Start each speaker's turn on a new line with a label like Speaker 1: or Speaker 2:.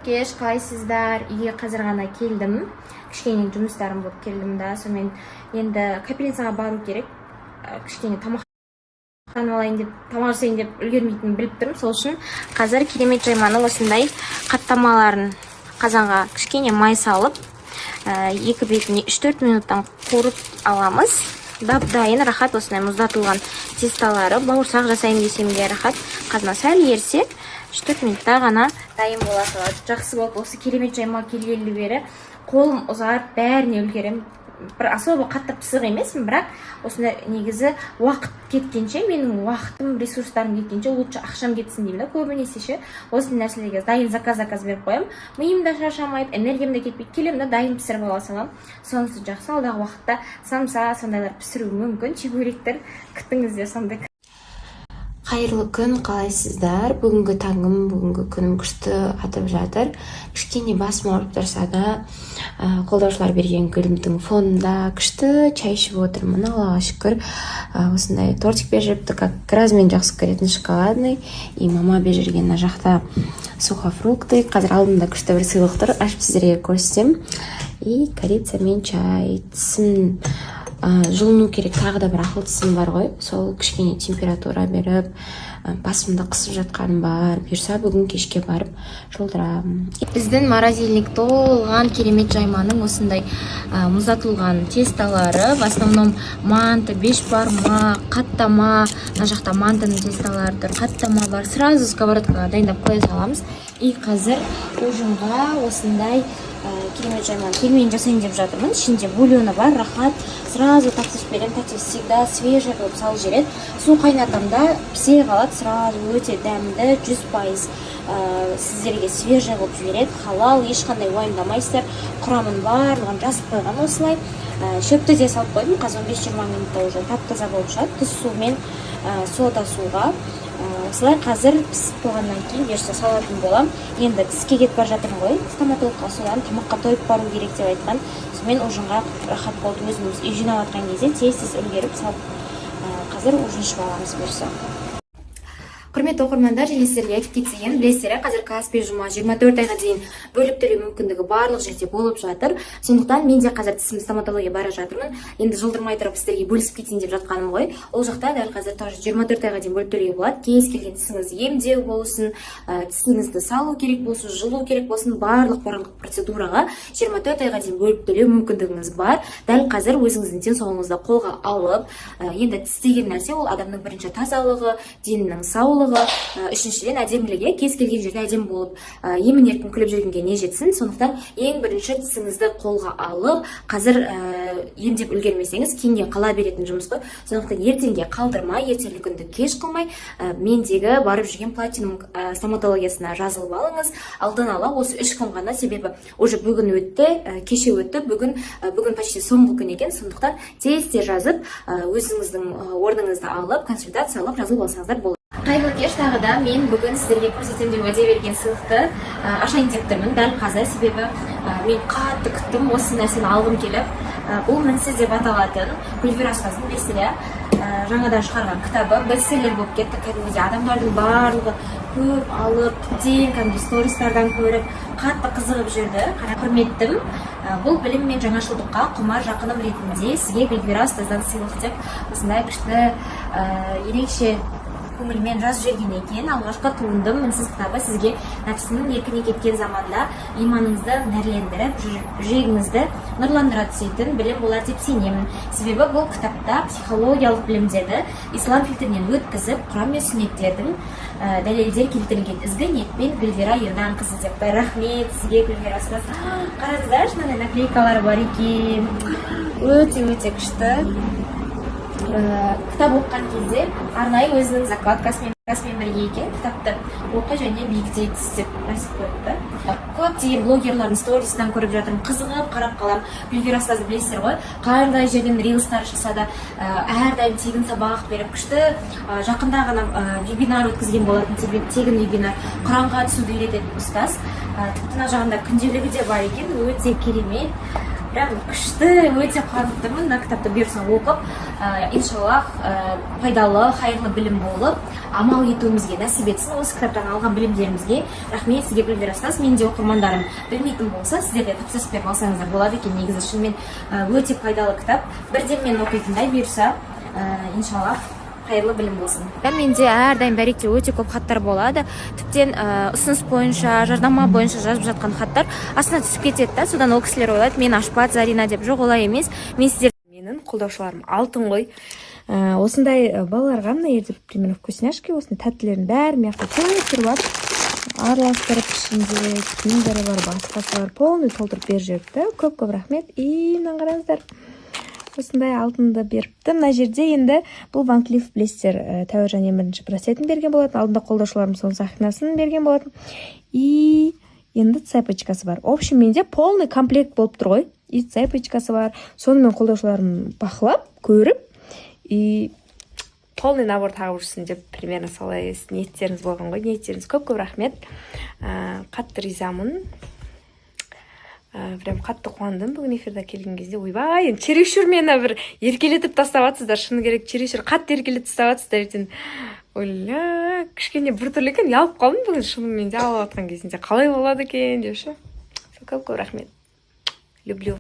Speaker 1: Кеш, қалайсыздар? Үйге қазір ғана келдім. Кішкене жұмыстарым болып келдім да. Сонымен енді капельницаға бару керек. Кішкене тамақтанып алайын деп, тамақ жасайын деп үлгермейтінін біліп тұрмын. Сол үшін қазір керемет жайманың осындай қаттамаларын қазанға кішкене май салып, екі бетіне 3-4 минуттан қуырып аламыз. Дайын, рахат осындай мұздатылған тесталары. Бауырсақ жасайын десем де рахат. Қазына сәл ерсе 3-4 минутта ғана дайын бола салады. Жақсы болды. Осы керемет жайма келгелі бері қолым ұзарып, бәріне үлгерем. Бір особо қатты пысық емеспін, бірақ осында негізі уақыт кеткенше, менің уақытым, ресурстарым кеткенше, лучше ақшам кетсін деймін да, көбінесе ше. Осы нәрселерге дайын заказ беріп қоям. Миым да шаршамайды, энергиям да кетпейді. Келем да дайын пісіріп ала салам. Сонысы жақсы. Алдағы уақытта самса сондайлар пісіру мүмкін. Чебуректер күтіңіздер сондай. Қайырлы күн, қалайсыздар? Бүгінгі таңым, бүгінгі күнім күшті атып жатыр. Кішкене басым ауырып тұрса да, қолдаушылар берген гүлімдің фонында күшті чай ішіп отырмын, Аллаға шүкір. Осындай тортик беріп, как раз мен жақсы көретін шоколадный, и мама беріп мына жақта сухофрукты. Қазір алдымда күшті бір сыйлық тұр, ашып сіздерге көрсетем. И корица мен чай, тісім жылыну керек, тағы да бір ақыл тісім бар ғой, сол кішкене температура беріп, басымды қысып жатқаным бар. Бұйырса бүгін кешке барып жолдырамын. Біздің морозильник толған керемет жайманың осындай мұздатылған тесталары, в основном манты, бешбармақ, қаттама, мына жақта мантының тесталары тұр, қаттама бар. Сразу сковородкаға дайындап қоя саламыз. И қазір ужинға осындай керемет жайманы келмейін жасайын деп жатырмын. Ішінде бульоны бар, рахат. Сразу тапсырыс берем, тәте всегда свежий қылып салып жібереді. Су қайнатамда пісе қалады, сразу өте дәмді, 100% сіздерге свежий қылып жібереді. Халал, ешқандай уайымдамайсыздар. Құрамын барлығын жазып қойған осылай. Шөпті де салып қойдым, қазір 15-20 минутта уже тап-таза болып шығады. Тұз су мен сода суға. Осылай қазір пісіп болғаннан кейін берсе салатын болам. Енді тіске кетіп бар жатырмын ғой. Стоматологқа содан тамаққа тойып бару керек деп айтқан. Сонымен ужинға рахат болды. Өзіміз үй жинап жатқан кезде тез үлгеріп салып, қазір ужин ішіп аламыз берсе. Құрметті оқырмандар, және сіздерге айтып кетсем, білесіздер, қазір Каспий жұма 24 айға дейін бөліп төлеу мүмкіндігі барлық жерде болып жатыр. Сондықтан мен де қазір тісім стоматология бара жатырмын. Енді жылдырмай тұрып сіздерге бөлісіп кетейін деп жатқаным ғой. Ол жақта дәл қазір тоже 24 айға дейін бөліп төлеуге болады. Кез келген тісіңіз емдеу болсын, тісіңізді салу керек болсын, жылу керек болсын, барлық процедураға 24 айға дейін бөліп төлеу мүмкіндігіңіз бар. Дәл қазір өзіңіздің денсаулығыңызды қолға алып, енді тіс деген нәрсе ол адамның бірінші тазалығы, денінің саулығы, үшіншіден әдемілігі. Кез келген жерде әдемі болып, емін-еркін күліп жүргенге не жетсін. Сондықтан ең бірінші тісіңізді қолға алып, қазір емдеп үлгермесеңіз кейінге қала беретін жұмыс қой. Сондықтан ертеңге қалдырмай, ертеңгі күнді кеш қылмай, мендегі барып жүрген платинум стоматологиясына жазылып алыңыз. Алдын ала осы 3 күн ғана, себебі уже бүгін өтті, кеше өтті, бүгін почти соңғы күн екен. Сондықтан тез жазып, өзіңіздің орныңызды алып, консультация алып жазылып алсаңыздар болады. Қайырлы кеш, тағы да мен бүгін сіздерге көрсетемін деп уәде берген сыйлықты ашайын деп тұрмын дәл қазір, себебі мен қатты күттім, осы нәрсені алғым келіп. Бұл мінсіз деп аталатын Гүлвира ұстаздың жаңадан шығарған кітабы бестселлер болып кетті. Кәдімгідей адамдардың барлығы көп алып, тіптен стористардан көріп, қатты қызығып жүрді. Құрметтім. Бұл білім мен жаңашылдыққа құмар жақыным ретінде сізге Гүлвира ұстаздан сыйлық деп осындай күшті ерекше көңілмен жазып жүрген екен. Алғашқы туындым мінсіз кітабы сізге нәпсінің еркіне кеткен заманда иманыңызды нәрлендіріп, жүрегіңізді нұрландыра түсетін білім болар деп сенемін. Себебі бұл кітапта психологиялық білімдерді ислам фильтрінен өткізіп, Құран мен сүннеттердің дәлелдер келтірілген ізгі ниетпен Гүлвира Ерданқызы деп. Рахмет сізге, Гүлвира ұстаз. Қараңыздаршы, мынандай наклейкалары бар екен. Өте күшті. Кітап оқыған кезде арнайы өзінің закладкасымен бірге екен. Кітапты оқы және биіктей түс деп жазып қойыпты. Көптеген блогерлардың сторисынан көріп жатырмын, қызығып қарап қалам. Гүлвира ұстазды білесіздер ғой, қандай жерден рилстар жасады, әрдайым тегін сабақ беріп күшті. Жақында ғана вебинар өткізген болатын, тегін вебинар, Құранға түсуді үйрететін ұстаз. Тіпті мына жағында күнделігі де бар екен, өте керемет. прям күшті өте қуаныптымын мына кітапты бұйырса оқып иншаллах пайдалы хайырлы білім болып амал етуімізге нәсіп етсін. Осы кітаптан алған білімдерімізге рахмет. Сізге білімдер астасыз. Мен де оқырмандарым білмейтін болса сіздер де тапсырыс беріп алсаңыздар болады екен. Негізі шынымен өте пайдалы кітап. Бірден мен оқитындай бұйырса иншаллах қайырлы білім болсын. Менде әрдайым дайректте өте көп хаттар болады. Тіптен ұсыныс бойынша, жарнама бойынша жазып жатқан хаттар астына түсіп кетеді да. Содан ол кісілер ойлайды, мен ашпат Зарина деп. Жоқ, олай емес. Мен сіздер менің қолдаушыларым алтын ғой. Осындай балаларға мына жерде примерно вкусняшки, осындай тәттілердің бәрі мияқта көп бар. Араластырып ішінде киімдері бар, басқасы бар. Полный толтырып беріп жүріпті. Көп-көп рахмет. Мынаны қараңыздар. Осындай алтынды беріпті. Мына жерде енді бұл Ван Клиф білесіздер, Тәуіржан Емірінші процентін берген болатын. Алдында қолдаушыларым соның сақинасын берген болатын. И енді цепочкасы бар. В общем, менде полный комплект болып тұр ғой. И цепочкасы бар. Сонымен қолдаушыларым бақылап, көріп, и полный набор тағып жүрсін деп примерно солай ниеттеріңіз болған ғой. Ниеттеріңіз көп-көп рахмет. Қатты ризамын. Прям қатты қуандым бүгін эфирда келген кезде. Ойбай, енді чересчур мені бір еркелетіп тастап жатсыздар. Шыны керек, чересчур қатты еркелетіп тастап жатсыздар. Ертең ойла, кішкене біртүрлі екен. Ұялып қалдым бүгін шынымен де алып жатқан кезінде. Қалай болады екен деп ше. Көп-көп рахмет. Люблю.